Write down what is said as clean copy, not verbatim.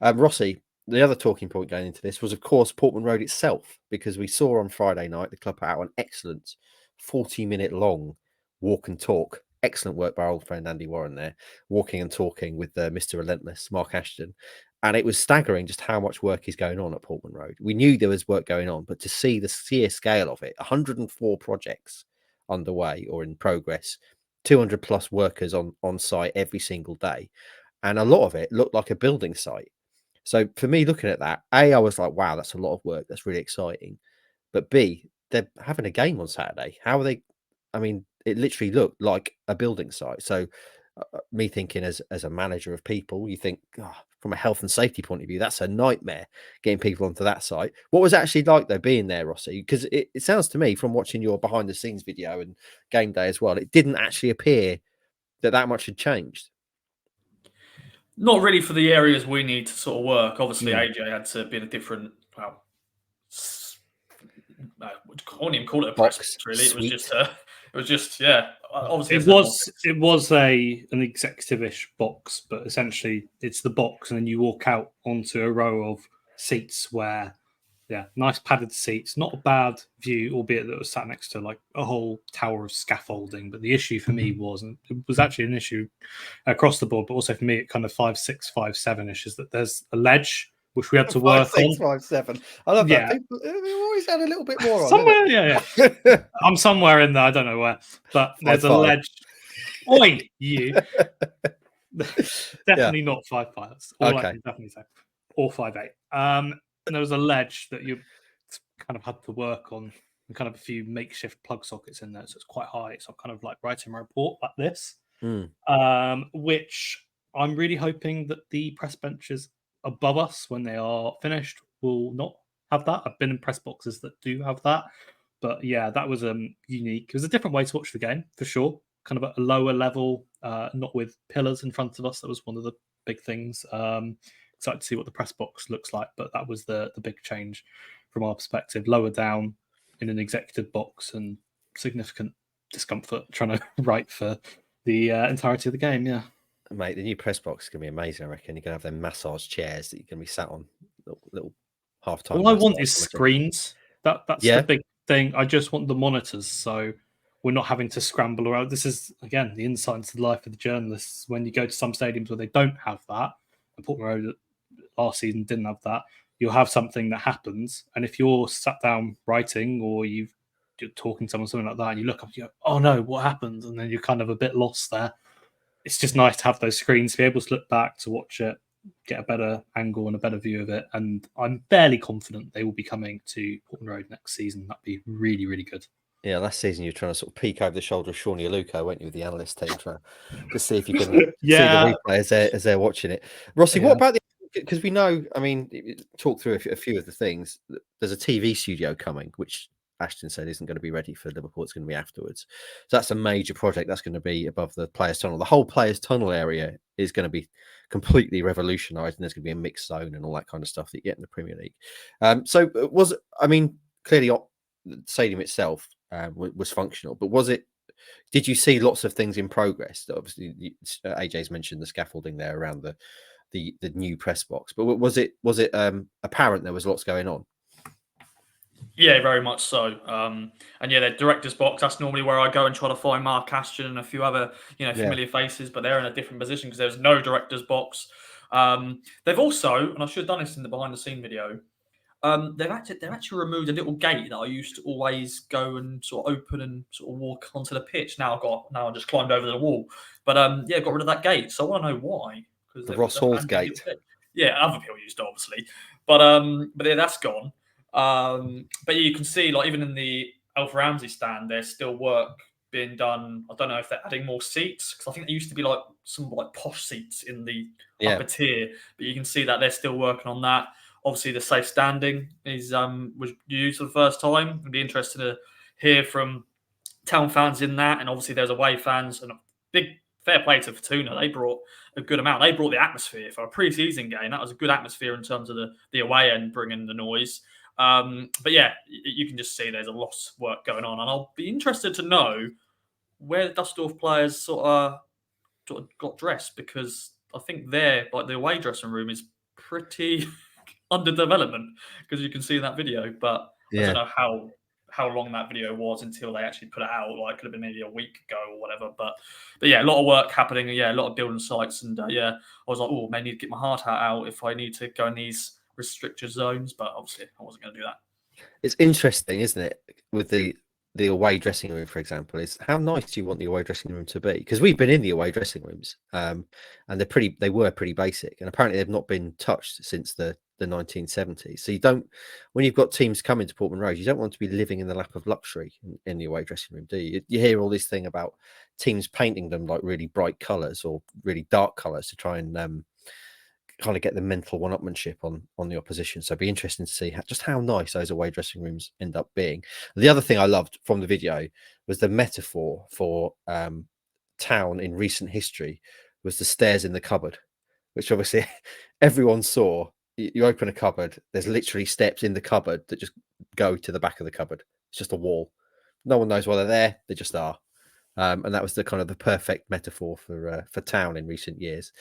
Rossi, the other talking point going into this was, of course, Portman Road itself, because we saw on Friday night the club put out an excellent 40-minute long walk and talk. Excellent work by our old friend Andy Warren there, walking and talking with Mr. Relentless, Mark Ashton. And it was staggering just how much work is going on at Portman Road. We knew there was work going on, but to see the sheer scale of it, 104 projects underway or in progress, 200 plus workers on site every single day. And a lot of it looked like a building site. So for me, looking at that, I was like, wow, that's a lot of work. That's really exciting. But B, they're having a game on Saturday. How are they? I mean, it literally looked like a building site. So me thinking as a manager of people, you think, oh, from a health and safety point of view, that's a nightmare getting people onto that site. What was it actually like though being there, Rossi? Because it sounds to me from watching your behind the scenes video and game day as well, it didn't actually appear that much had changed. Not really for the areas we need to sort of work. Obviously, AJ had to be in a different, well, I wouldn't even call it a press box, really. Suite. It was just, yeah. Obviously, it was an executive-ish box, but essentially it's the box, and then you walk out onto a row of seats where, yeah, nice padded seats, not a bad view, albeit that it was sat next to like a whole tower of scaffolding. But the issue for me wasn't, it was actually an issue across the board, but also for me at kind of 5'6", 5'7" is that there's a ledge which we had to work 5'6", 5'7". I love that. People always had a little bit more on. Somewhere, yeah. I'm somewhere in there. I don't know where, but there's a ledge. Oi, you. Definitely not 5'5". That's all I can definitely say. Or 5'8". And there was a ledge that you kind of had to work on, and kind of a few makeshift plug sockets in there, so it's quite high. So I'm kind of like writing my report like this, which I'm really hoping that the press benches above us when they are finished will not have that. I've been in press boxes that do have that, but yeah, that was unique. It was a different way to watch the game for sure. Kind of at a lower level, not with pillars in front of us. That was one of the big things. Excited to see what the press box looks like, but that was the big change from our perspective. Lower down in an executive box, and significant discomfort trying to write for the entirety of the game. Yeah. Mate, the new press box is going to be amazing, I reckon. You're going to have them massage chairs that you're going to be sat on, little half-time. All I want is screens. That's the big thing. I just want the monitors, so we're not having to scramble around. This is, again, the insight into the life of the journalists. When you go to some stadiums where they don't have that, and Portman Road last season didn't have that, you'll have something that happens, and if you're sat down writing or you're talking to someone, something like that, and you look up and you go, oh no, what happened? And then you're kind of a bit lost there. It's just nice to have those screens, to be able to look back, to watch it, get a better angle and a better view of it. And I'm fairly confident they will be coming to Portman Road next season. That'd be really, really good. Yeah, last season you were trying to sort of peek over the shoulder of Shawnee Aluko, weren't you, with the analyst team, trying to see if you can see the replay as they're watching it. Rossi, what about because we know, I mean, talk through a few of the things. There's a TV studio coming, which Ashton said isn't going to be ready for Liverpool. It's going to be afterwards. So that's a major project. That's going to be above the Players' Tunnel. The whole Players' Tunnel area is going to be completely revolutionised, and there's going to be a mixed zone and all that kind of stuff that you get in the Premier League. Clearly the stadium itself was functional, but did you see lots of things in progress? Obviously, AJ's mentioned the scaffolding there around the new press box, but was it apparent there was lots going on? Yeah, very much so. And yeah, the director's box, that's normally where I go and try to find Mark Ashton and a few other, familiar faces, but they're in a different position because there's no director's box. They've also, and I should have done this in the behind the scene video, they've actually removed a little gate that I used to always go and sort of open and sort of walk onto the pitch. Now I just climbed over the wall. But got rid of that gate. So I want to know why. The Ross Hall's gate. Yeah, other people used it, obviously. But yeah, that's gone. But you can see, like, even in the Alpha Ramsey stand, there's still work being done. I don't know if they're adding more seats, because I think there used to be like some like posh seats in the upper tier, but you can see that they're still working on that. Obviously, the safe standing was used for the first time. It'd be interesting to hear from town fans in that, and obviously there's away fans, and a big fair play to Fortuna. They brought a good amount. They brought the atmosphere for a pre-season game. That was a good atmosphere in terms of the away end bringing the noise. But yeah, you can just see there's a lot of work going on, and I'll be interested to know where the Dusseldorf players sort of got dressed, because I think the away dressing room is pretty under development, because you can see in that video. But I don't know how long that video was until they actually put it out. Like, it could have been maybe a week ago or whatever. But yeah, a lot of work happening. Yeah, a lot of building sites, and yeah, I was like, oh, maybe need to get my heart out if I need to go in these restricted zones. But obviously, I wasn't going to do that. It's interesting, isn't it, with the away dressing room, for example, is how nice do you want the away dressing room to be? Because we've been in the away dressing rooms, and they were pretty basic, and apparently they've not been touched since the 1970s. So you don't, when you've got teams coming to Portman Road, you don't want to be living in the lap of luxury in the away dressing room, do you? You hear all this thing about teams painting them like really bright colours or really dark colours to try and kind of get the mental one-upmanship on the opposition. So it'd be interesting to see just how nice those away dressing rooms end up being. The other thing I loved from the video was the metaphor for town in recent history was the stairs in the cupboard, which obviously everyone saw. You open a cupboard, there's literally steps in the cupboard that just go to the back of the cupboard. It's just a wall. No one knows why they're there. They just are. And that was the kind of the perfect metaphor for town in recent years.